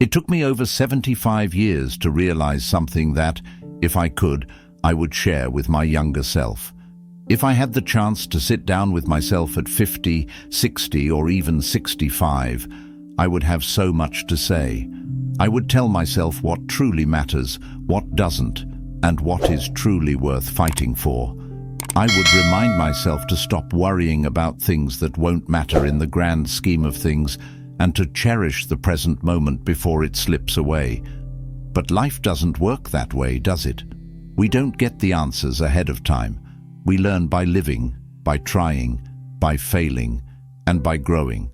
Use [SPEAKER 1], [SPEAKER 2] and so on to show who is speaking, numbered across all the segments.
[SPEAKER 1] It took me over 75 years to realize something that, if I could, I would share with my younger self. If I had the chance to sit down with myself at 50, 60, or even 65, I would have so much to say. I would tell myself what truly matters, what doesn't, and what is truly worth fighting for. I would remind myself to stop worrying about things that won't matter in the grand scheme of things and to cherish the present moment before it slips away. But life doesn't work that way, does it? We don't get the answers ahead of time. We learn by living, by trying, by failing, and by growing.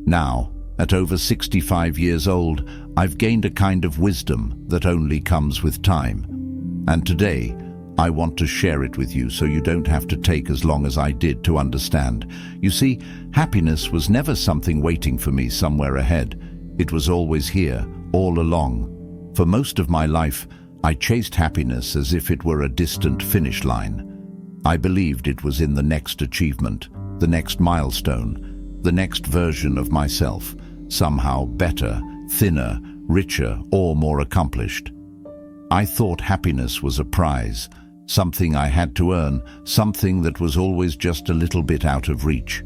[SPEAKER 1] Now, at over 65 years old, I've gained a kind of wisdom that only comes with time. And today, I want to share it with you so you don't have to take as long as I did to understand. You see, happiness was never something waiting for me somewhere ahead. It was always here, all along. For most of my life, I chased happiness as if it were a distant finish line. I believed it was in the next achievement, the next milestone, the next version of myself, somehow better, thinner, richer, or more accomplished. I thought happiness was a prize, something I had to earn, something that was always just a little bit out of reach.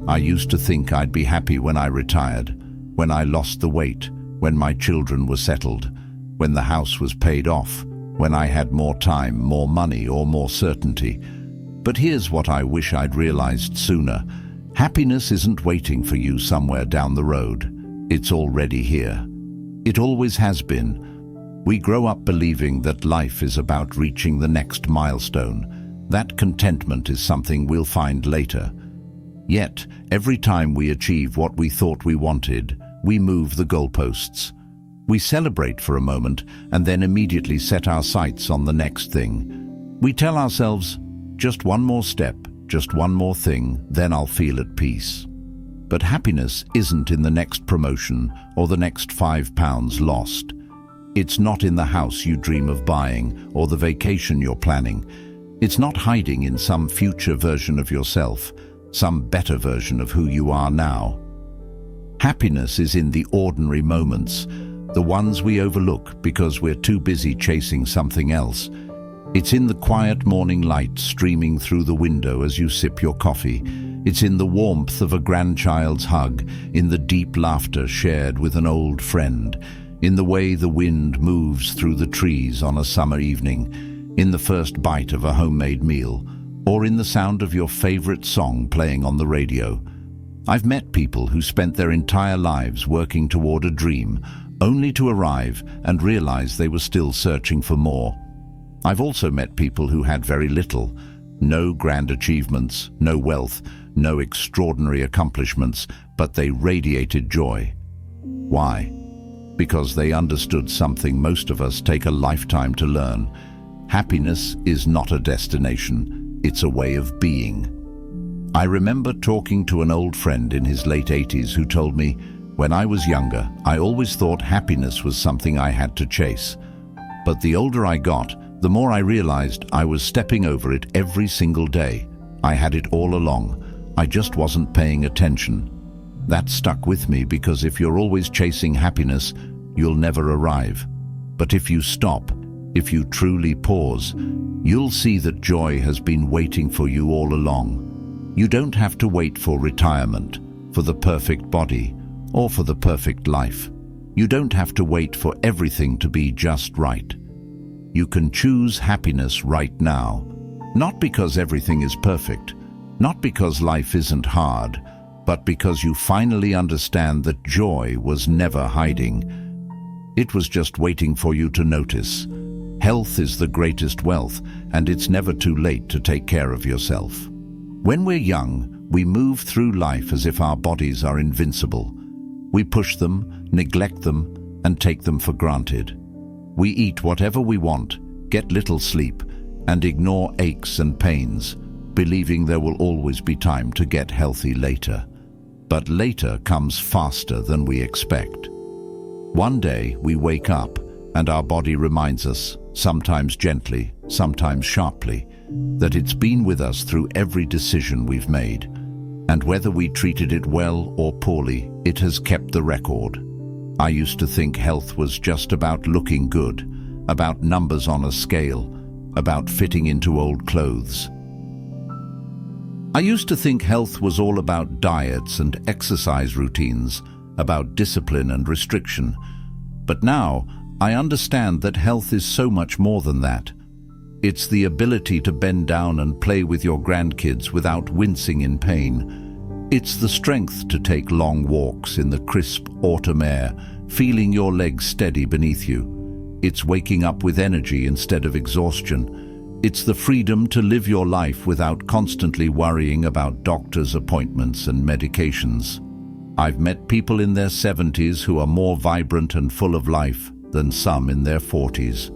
[SPEAKER 1] I used to think I'd be happy when I retired, when I lost the weight, when my children were settled, when the house was paid off, when I had more time, more money, or more certainty. But here's what I wish I'd realized sooner. Happiness isn't waiting for you somewhere down the road. It's already here. It always has been. We grow up believing that life is about reaching the next milestone, that contentment is something we'll find later. Yet, every time we achieve what we thought we wanted, we move the goalposts. We celebrate for a moment and then immediately set our sights on the next thing. We tell ourselves, just one more step, just one more thing, then I'll feel at peace. But happiness isn't in the next promotion or the next £5 lost. It's not in the house you dream of buying or the vacation you're planning. It's not hiding in some future version of yourself, some better version of who you are now. Happiness is in the ordinary moments, the ones we overlook because we're too busy chasing something else. It's in the quiet morning light streaming through the window as you sip your coffee. It's in the warmth of a grandchild's hug, in the deep laughter shared with an old friend, in the way the wind moves through the trees on a summer evening, in the first bite of a homemade meal, or in the sound of your favorite song playing on the radio. I've met people who spent their entire lives working toward a dream, only to arrive and realize they were still searching for more. I've also met people who had very little, no grand achievements, no wealth, no extraordinary accomplishments, but they radiated joy. Why? Because they understood something most of us take a lifetime to learn. Happiness is not a destination, it's a way of being. I remember talking to an old friend in his late 80s who told me, when I was younger, I always thought happiness was something I had to chase. But the older I got, the more I realized I was stepping over it every single day. I had it all along. I just wasn't paying attention. That stuck with me because if you're always chasing happiness, you'll never arrive. But if you stop, if you truly pause, you'll see that joy has been waiting for you all along. You don't have to wait for retirement, for the perfect body, or for the perfect life. You don't have to wait for everything to be just right. You can choose happiness right now, not because everything is perfect, not because life isn't hard, but because you finally understand that joy was never hiding. It was just waiting for you to notice. Health is the greatest wealth, and it's never too late to take care of yourself. When we're young, we move through life as if our bodies are invincible. We push them, neglect them, and take them for granted. We eat whatever we want, get little sleep, and ignore aches and pains, believing there will always be time to get healthy later. But later comes faster than we expect. One day we wake up and our body reminds us, sometimes gently, sometimes sharply, that it's been with us through every decision we've made. And whether we treated it well or poorly, it has kept the record. I used to think health was just about looking good, about numbers on a scale, about fitting into old clothes. I used to think health was all about diets and exercise routines, about discipline and restriction. But now, I understand that health is so much more than that. It's the ability to bend down and play with your grandkids without wincing in pain. It's the strength to take long walks in the crisp autumn air, feeling your legs steady beneath you. It's waking up with energy instead of exhaustion. It's the freedom to live your life without constantly worrying about doctor's appointments and medications. I've met people in their 70s who are more vibrant and full of life than some in their 40s.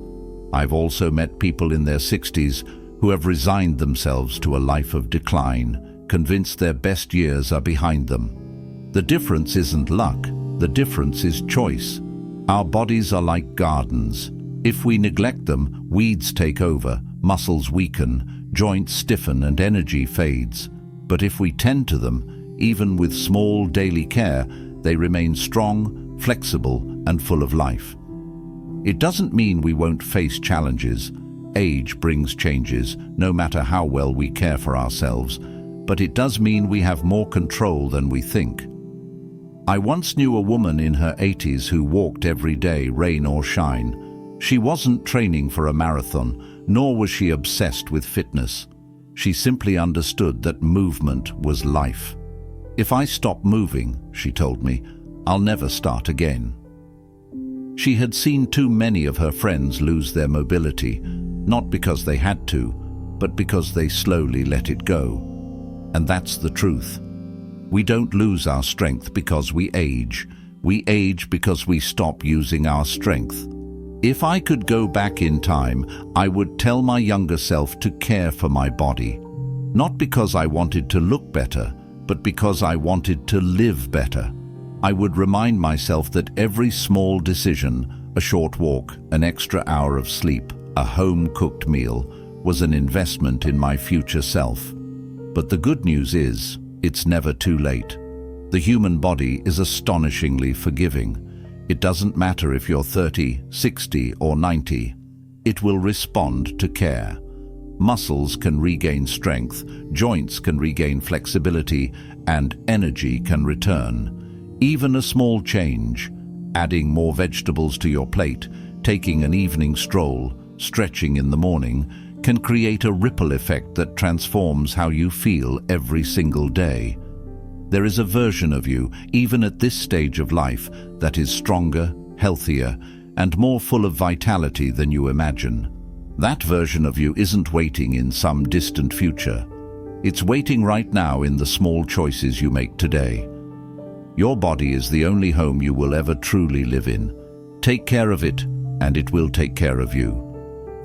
[SPEAKER 1] I've also met people in their 60s who have resigned themselves to a life of decline, convinced their best years are behind them. The difference isn't luck, the difference is choice. Our bodies are like gardens. If we neglect them, weeds take over, muscles weaken, joints stiffen and energy fades. But if we tend to them, even with small daily care, they remain strong, flexible and full of life. It doesn't mean we won't face challenges. Age brings changes, no matter how well we care for ourselves, but it does mean we have more control than we think. I once knew a woman in her 80s who walked every day, rain or shine. She wasn't training for a marathon, nor was she obsessed with fitness. She simply understood that movement was life. If I stop moving, she told me, I'll never start again. She had seen too many of her friends lose their mobility, not because they had to, but because they slowly let it go. And that's the truth. We don't lose our strength because we age. We age because we stop using our strength. If I could go back in time, I would tell my younger self to care for my body. Not because I wanted to look better, but because I wanted to live better. I would remind myself that every small decision, a short walk, an extra hour of sleep, a home-cooked meal, was an investment in my future self. But the good news is, it's never too late. The human body is astonishingly forgiving. It doesn't matter if you're 30, 60, or 90. It will respond to care. Muscles can regain strength, joints can regain flexibility, and energy can return. Even a small change, adding more vegetables to your plate, taking an evening stroll, stretching in the morning, can create a ripple effect that transforms how you feel every single day. There is a version of you, even at this stage of life, that is stronger, healthier, and more full of vitality than you imagine. That version of you isn't waiting in some distant future. It's waiting right now in the small choices you make today. Your body is the only home you will ever truly live in. Take care of it, and it will take care of you.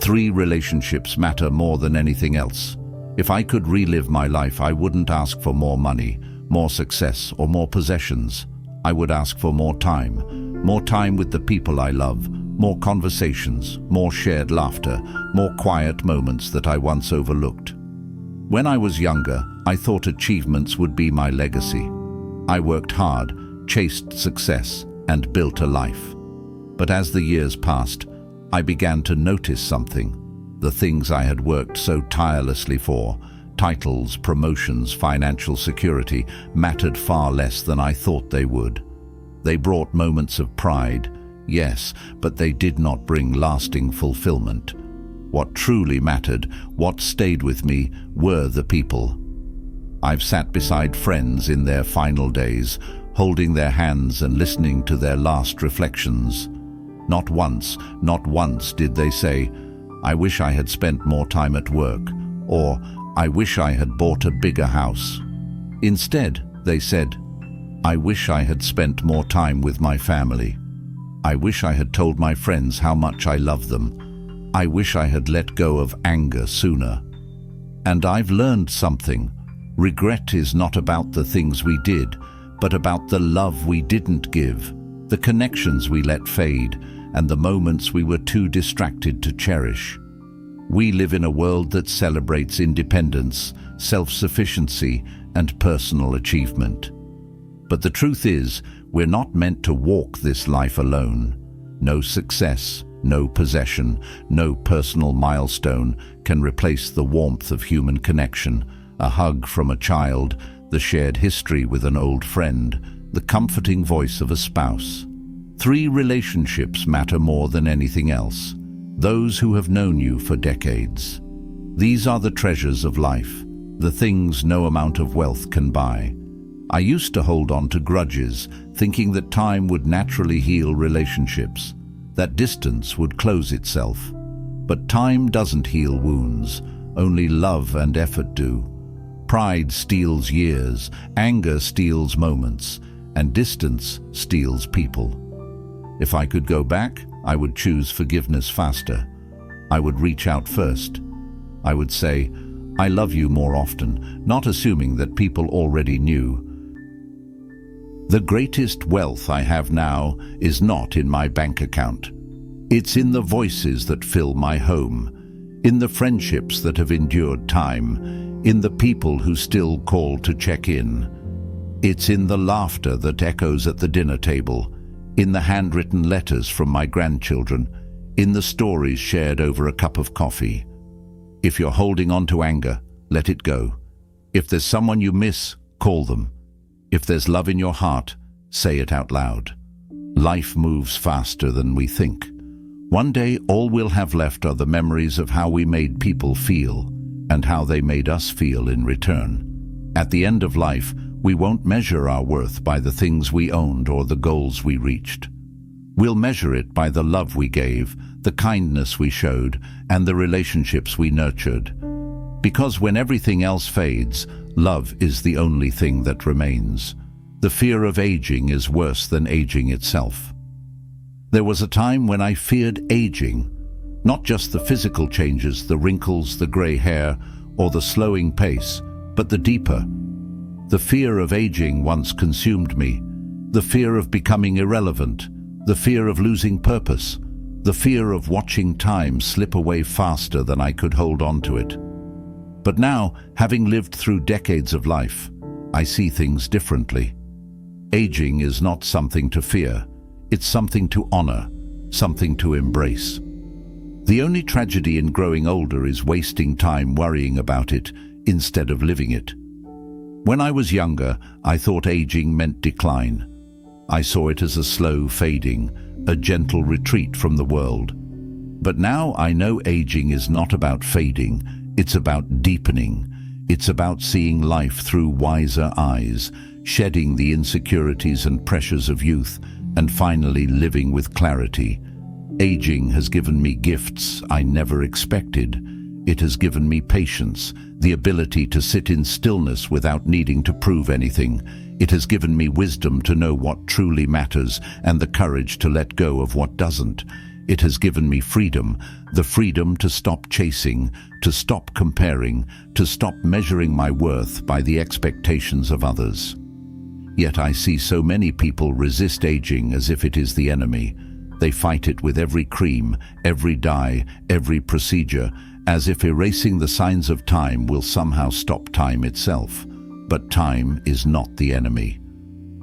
[SPEAKER 1] 3 relationships matter more than anything else. If I could relive my life, I wouldn't ask for more money, more success, or more possessions. I would ask for more time with the people I love, more conversations, more shared laughter, more quiet moments that I once overlooked. When I was younger, I thought achievements would be my legacy. I worked hard, chased success, and built a life. But as the years passed, I began to notice something. The things I had worked so tirelessly for, titles, promotions, financial security, mattered far less than I thought they would. They brought moments of pride, yes, but they did not bring lasting fulfillment. What truly mattered, what stayed with me, were the people. I've sat beside friends in their final days, holding their hands and listening to their last reflections. Not once did they say, "I wish I had spent more time at work," or "I wish I had bought a bigger house." Instead, they said, "I wish I had spent more time with my family. I wish I had told my friends how much I love them. I wish I had let go of anger sooner." And I've learned something. Regret is not about the things we did, but about the love we didn't give, the connections we let fade, and the moments we were too distracted to cherish. We live in a world that celebrates independence, self-sufficiency, and personal achievement. But the truth is, we're not meant to walk this life alone. No success, no possession, no personal milestone can replace the warmth of human connection, a hug from a child, the shared history with an old friend, the comforting voice of a spouse. 3 relationships matter more than anything else. Those who have known you for decades. These are the treasures of life, the things no amount of wealth can buy. I used to hold on to grudges, thinking that time would naturally heal relationships, that distance would close itself. But time doesn't heal wounds, only love and effort do. Pride steals years, anger steals moments, and distance steals people. If I could go back, I would choose forgiveness faster. I would reach out first. I would say, "I love you" more often, not assuming that people already knew. The greatest wealth I have now is not in my bank account. It's in the voices that fill my home, in the friendships that have endured time, in the people who still call to check in. It's in the laughter that echoes at the dinner table, in the handwritten letters from my grandchildren, in the stories shared over a cup of coffee. If you're holding on to anger, let it go. If there's someone you miss, call them. If there's love in your heart, say it out loud. Life moves faster than we think. One day, all we'll have left are the memories of how we made people feel and how they made us feel in return. At the end of life, we won't measure our worth by the things we owned or the goals we reached. We'll measure it by the love we gave, the kindness we showed, and the relationships we nurtured. Because when everything else fades, love is the only thing that remains. The fear of aging is worse than aging itself. There was a time when I feared aging, not just the physical changes, the wrinkles, the gray hair, or the slowing pace, but the deeper. The fear of aging once consumed me, the fear of becoming irrelevant, the fear of losing purpose, the fear of watching time slip away faster than I could hold on to it. But now, having lived through decades of life, I see things differently. Aging is not something to fear, it's something to honor, something to embrace. The only tragedy in growing older is wasting time worrying about it instead of living it. When I was younger, I thought aging meant decline. I saw it as a slow fading, a gentle retreat from the world. But now I know aging is not about fading, it's about deepening. It's about seeing life through wiser eyes, shedding the insecurities and pressures of youth, and finally living with clarity. Aging has given me gifts I never expected. It has given me patience, the ability to sit in stillness without needing to prove anything. It has given me wisdom to know what truly matters and the courage to let go of what doesn't. It has given me freedom, the freedom to stop chasing, to stop comparing, to stop measuring my worth by the expectations of others. Yet I see so many people resist aging as if it is the enemy. They fight it with every cream, every dye, every procedure, as if erasing the signs of time will somehow stop time itself. But time is not the enemy.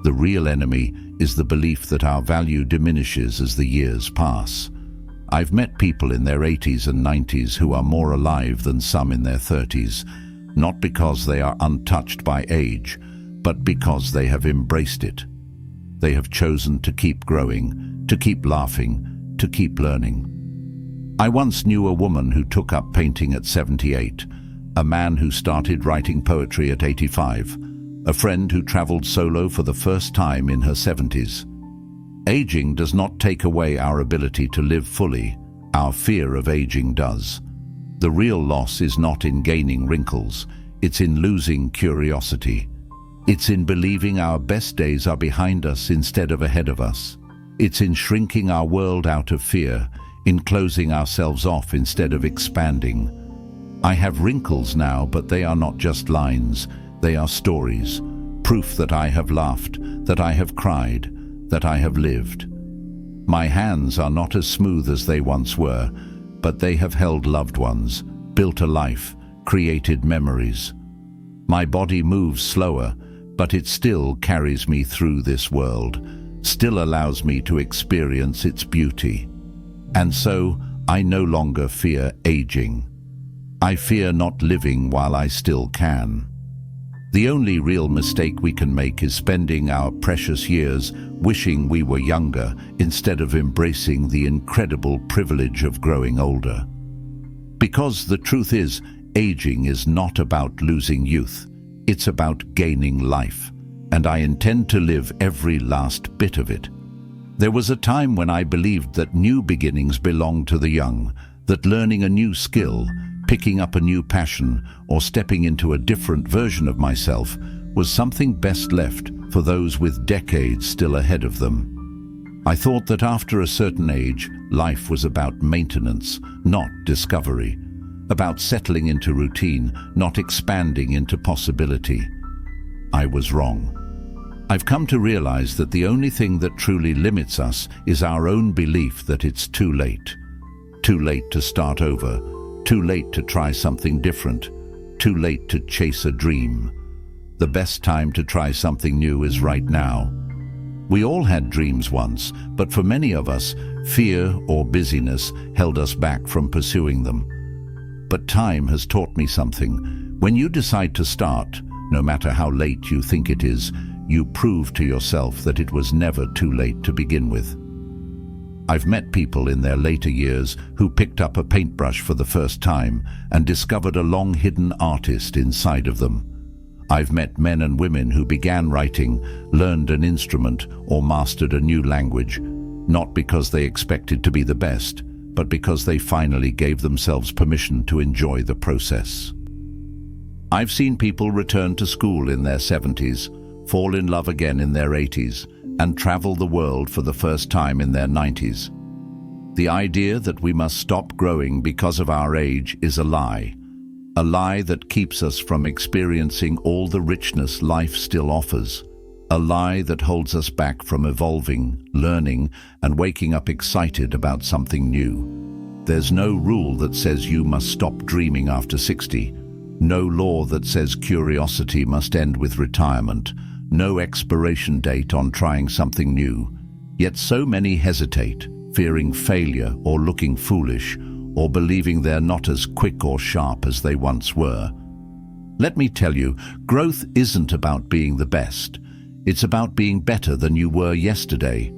[SPEAKER 1] The real enemy is the belief that our value diminishes as the years pass. I've met people in their 80s and 90s who are more alive than some in their 30s, not because they are untouched by age, but because they have embraced it. They have chosen to keep growing, to keep laughing, to keep learning. I once knew a woman who took up painting at 78, a man who started writing poetry at 85, a friend who traveled solo for the first time in her 70s. Aging does not take away our ability to live fully. Our fear of aging does. The real loss is not in gaining wrinkles, it's in losing curiosity. It's in believing our best days are behind us instead of ahead of us. It's in shrinking our world out of fear, in closing ourselves off instead of expanding. I have wrinkles now, but they are not just lines, they are stories, proof that I have laughed, that I have cried, that I have lived. My hands are not as smooth as they once were, but they have held loved ones, built a life, created memories. My body moves slower, but it still carries me through this world, still allows me to experience its beauty. And so, I no longer fear aging. I fear not living while I still can. The only real mistake we can make is spending our precious years wishing we were younger instead of embracing the incredible privilege of growing older. Because the truth is, aging is not about losing youth. It's about gaining life, and I intend to live every last bit of it. There was a time when I believed that new beginnings belonged to the young, that learning a new skill, picking up a new passion, or stepping into a different version of myself was something best left for those with decades still ahead of them. I thought that after a certain age, life was about maintenance, not discovery, about settling into routine, not expanding into possibility. I was wrong. I've come to realize that the only thing that truly limits us is our own belief that it's too late. Too late to start over, too late to try something different, too late to chase a dream. The best time to try something new is right now. We all had dreams once, but for many of us, fear or busyness held us back from pursuing them. But time has taught me something. When you decide to start, no matter how late you think it is, you prove to yourself that it was never too late to begin with. I've met people in their later years who picked up a paintbrush for the first time and discovered a long-hidden artist inside of them. I've met men and women who began writing, learned an instrument, or mastered a new language, not because they expected to be the best, but because they finally gave themselves permission to enjoy the process. I've seen people return to school in their 70s, fall in love again in their 80s, and travel the world for the first time in their 90s. The idea that we must stop growing because of our age is a lie that keeps us from experiencing all the richness life still offers, a lie that holds us back from evolving, learning, and waking up excited about something new. There's no rule that says you must stop dreaming after 60, no law that says curiosity must end with retirement, no expiration date on trying something new. Yet so many hesitate, fearing failure or looking foolish, or believing they're not as quick or sharp as they once were. Let me tell you, growth isn't about being the best. It's about being better than you were yesterday.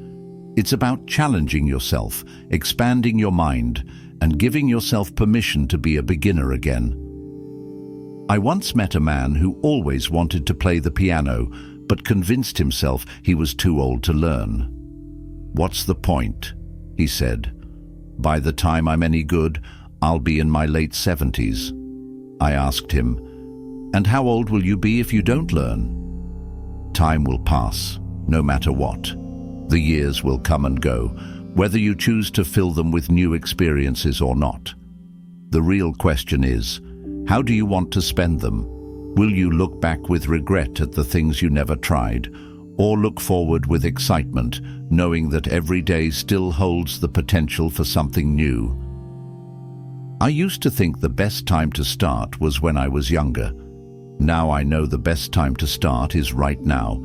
[SPEAKER 1] It's about challenging yourself, expanding your mind, and giving yourself permission to be a beginner again. I once met a man who always wanted to play the piano, but convinced himself he was too old to learn. "What's the point?" he said. "By the time I'm any good, I'll be in my late 70s. I asked him, "And how old will you be if you don't learn?" "Time will pass, no matter what. The years will come and go, whether you choose to fill them with new experiences or not. The real question is, how do you want to spend them? Will you look back with regret at the things you never tried, or look forward with excitement, knowing that every day still holds the potential for something new?" I used to think the best time to start was when I was younger. Now I know the best time to start is right now.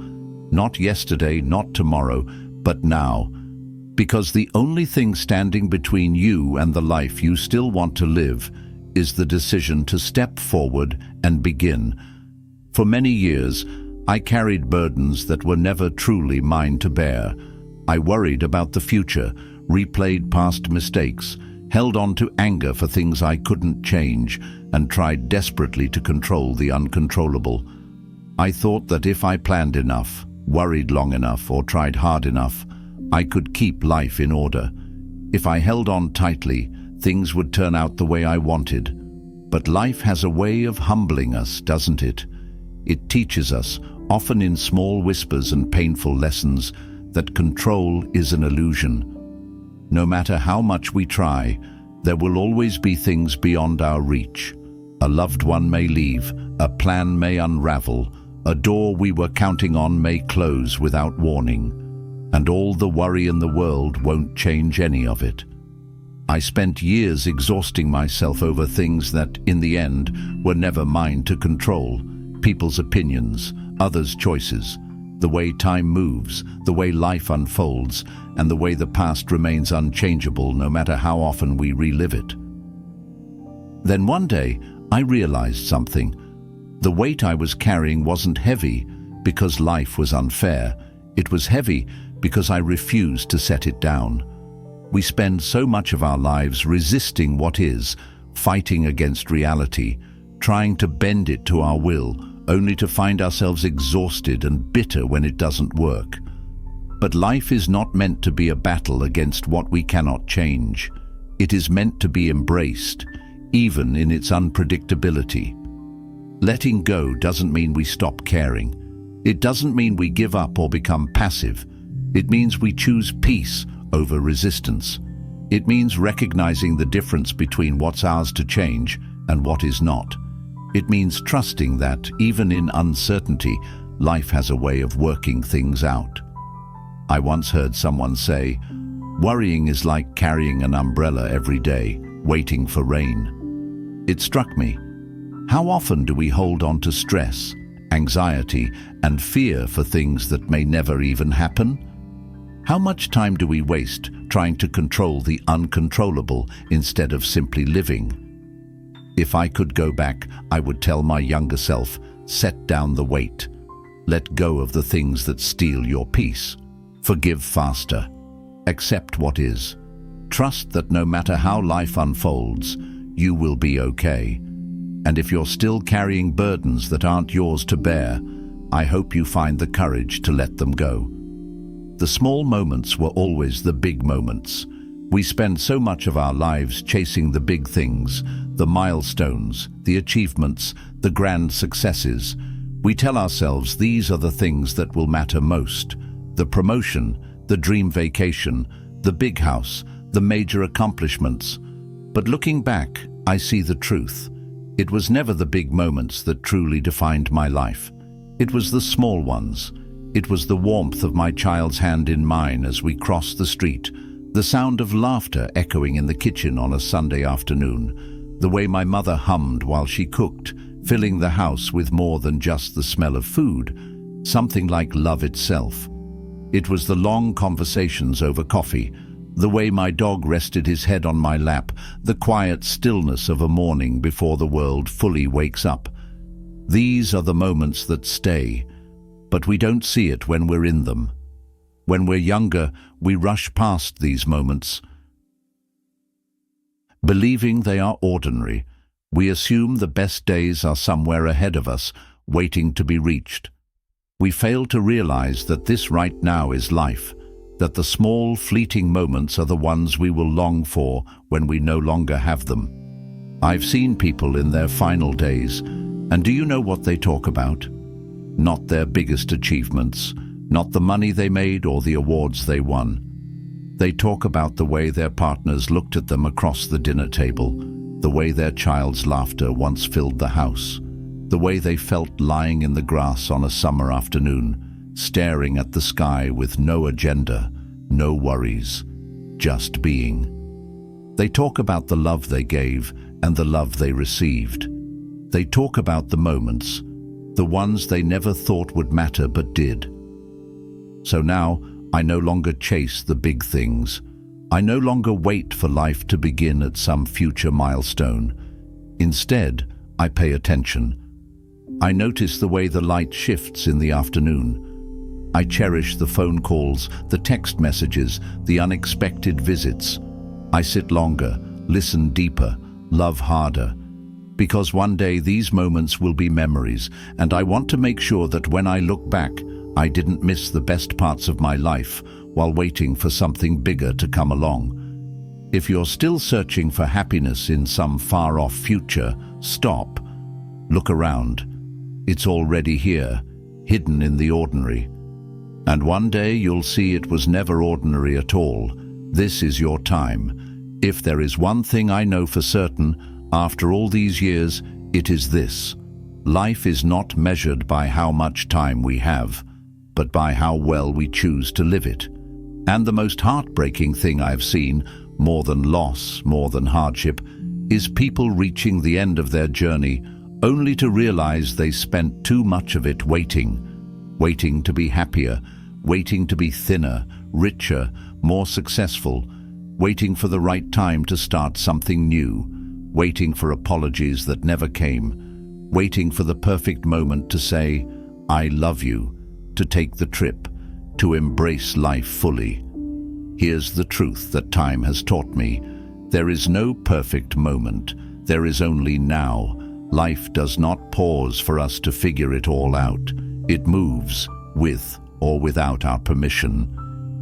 [SPEAKER 1] Not yesterday, not tomorrow, but now. Because the only thing standing between you and the life you still want to live is the decision to step forward and begin. For many years, I carried burdens that were never truly mine to bear. I worried about the future, replayed past mistakes, held on to anger for things I couldn't change, and tried desperately to control the uncontrollable. I thought that if I planned enough, worried long enough, or tried hard enough, I could keep life in order. If I held on tightly, things would turn out the way I wanted. But life has a way of humbling us, doesn't it? It teaches us, often in small whispers and painful lessons, that control is an illusion. No matter how much we try, there will always be things beyond our reach. A loved one may leave, a plan may unravel, a door we were counting on may close without warning, and all the worry in the world won't change any of it. I spent years exhausting myself over things that, in the end, were never mine to control. people's opinions, others' choices, the way time moves, the way life unfolds, and the way the past remains unchangeable no matter how often we relive it. Then one day, I realized something. The weight I was carrying wasn't heavy because life was unfair. It was heavy because I refused to set it down. We spend so much of our lives resisting what is, fighting against reality, trying to bend it to our will, only to find ourselves exhausted and bitter when it doesn't work. But life is not meant to be a battle against what we cannot change. It is meant to be embraced, even in its unpredictability. Letting go doesn't mean we stop caring. It doesn't mean we give up or become passive. It means we choose peace over resistance. It means recognizing the difference between what's ours to change and what is not. It means trusting that, even in uncertainty, life has a way of working things out. I once heard someone say, "Worrying is like carrying an umbrella every day, waiting for rain." It struck me. How often do we hold on to stress, anxiety, and fear for things that may never even happen? How much time do we waste trying to control the uncontrollable instead of simply living? If I could go back, I would tell my younger self, set down the weight. Let go of the things that steal your peace. Forgive faster. Accept what is. Trust that no matter how life unfolds, you will be okay. And if you're still carrying burdens that aren't yours to bear, I hope you find the courage to let them go. The small moments were always the big moments. We spend so much of our lives chasing the big things, the milestones, the achievements, the grand successes. We tell ourselves these are the things that will matter most. The promotion, the dream vacation, the big house, the major accomplishments. But looking back, I see the truth. It was never the big moments that truly defined my life. It was the small ones. It was the warmth of my child's hand in mine as we crossed the street, the sound of laughter echoing in the kitchen on a Sunday afternoon, the way my mother hummed while she cooked, filling the house with more than just the smell of food, something like love itself. It was the long conversations over coffee, the way my dog rested his head on my lap, the quiet stillness of a morning before the world fully wakes up. These are the moments that stay, but we don't see it when we're in them. When we're younger, we rush past these moments. Believing they are ordinary, we assume the best days are somewhere ahead of us, waiting to be reached. We fail to realize that this right now is life, that the small, fleeting moments are the ones we will long for when we no longer have them. I've seen people in their final days, and do you know what they talk about? Not their biggest achievements, not the money they made or the awards they won. They talk about the way their partners looked at them across the dinner table, the way their child's laughter once filled the house, the way they felt lying in the grass on a summer afternoon, staring at the sky with no agenda, no worries, just being. They talk about the love they gave and the love they received. They talk about the moments, the ones they never thought would matter but did. So now, I no longer chase the big things. I no longer wait for life to begin at some future milestone. Instead, I pay attention. I notice the way the light shifts in the afternoon. I cherish the phone calls, the text messages, the unexpected visits. I sit longer, listen deeper, love harder. Because one day these moments will be memories, and I want to make sure that when I look back, I didn't miss the best parts of my life while waiting for something bigger to come along. If you're still searching for happiness in some far-off future, stop. Look around. It's already here, hidden in the ordinary. And one day you'll see it was never ordinary at all. This is your time. If there is one thing I know for certain, after all these years, it is this. Life is not measured by how much time we have, but by how well we choose to live it. And the most heartbreaking thing I've seen, more than loss, more than hardship, is people reaching the end of their journey only to realize they spent too much of it waiting to be happier, waiting to be thinner, richer, more successful, waiting for the right time to start something new, waiting for apologies that never came, waiting for the perfect moment to say, "I love you," to take the trip, to embrace life fully. Here's the truth that time has taught me. There is no perfect moment. There is only now. Life does not pause for us to figure it all out. It moves, with or without our permission.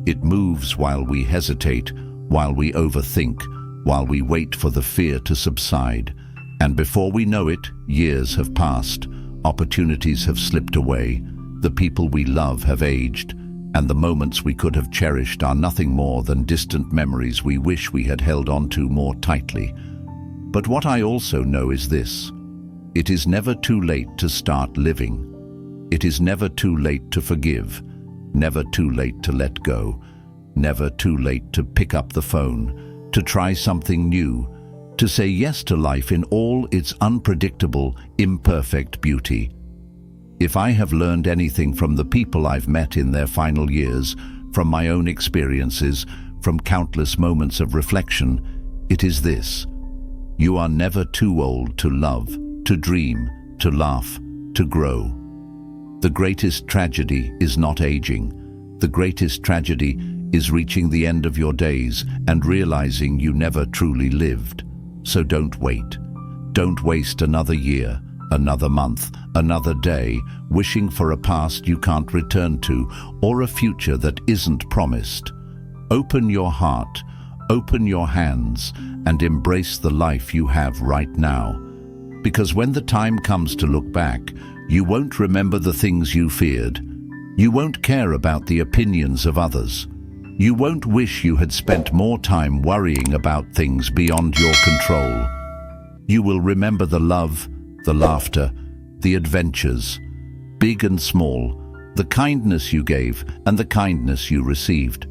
[SPEAKER 1] It moves while we hesitate, while we overthink, while we wait for the fear to subside. And before we know it, years have passed, opportunities have slipped away, the people we love have aged, and the moments we could have cherished are nothing more than distant memories we wish we had held on to more tightly. But what I also know is this: it is never too late to start living. It is never too late to forgive, never too late to let go, never too late to pick up the phone, to try something new, to say yes to life in all its unpredictable, imperfect beauty. If I have learned anything from the people I've met in their final years, from my own experiences, from countless moments of reflection, it is this: you are never too old to love, to dream, to laugh, to grow. The greatest tragedy is not aging. The greatest tragedy is reaching the end of your days and realizing you never truly lived. So don't wait. Don't waste another year, another month, another day, wishing for a past you can't return to or a future that isn't promised. Open your heart, open your hands, and embrace the life you have right now. Because when the time comes to look back, you won't remember the things you feared. You won't care about the opinions of others. You won't wish you had spent more time worrying about things beyond your control. You will remember the love, the laughter, the adventures, big and small, the kindness you gave and the kindness you received.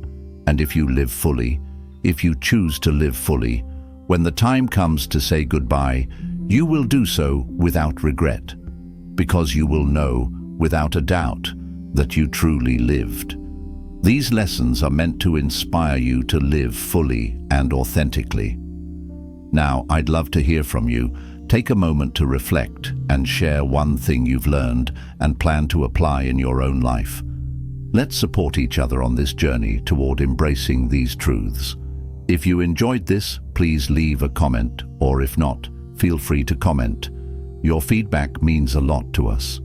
[SPEAKER 1] And if you live fully, if you choose to live fully, when the time comes to say goodbye, you will do so without regret, because you will know, without a doubt, that you truly lived. These lessons are meant to inspire you to live fully and authentically. Now, I'd love to hear from you. Take a moment to reflect and share one thing you've learned and plan to apply in your own life. Let's support each other on this journey toward embracing these truths. If you enjoyed this, please leave a comment, or if not, feel free to comment. Your feedback means a lot to us.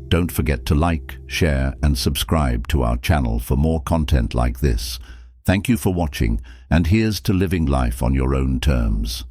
[SPEAKER 1] Don't forget to like, share, and subscribe to our channel for more content like this. Thank you for watching, and here's to living life on your own terms.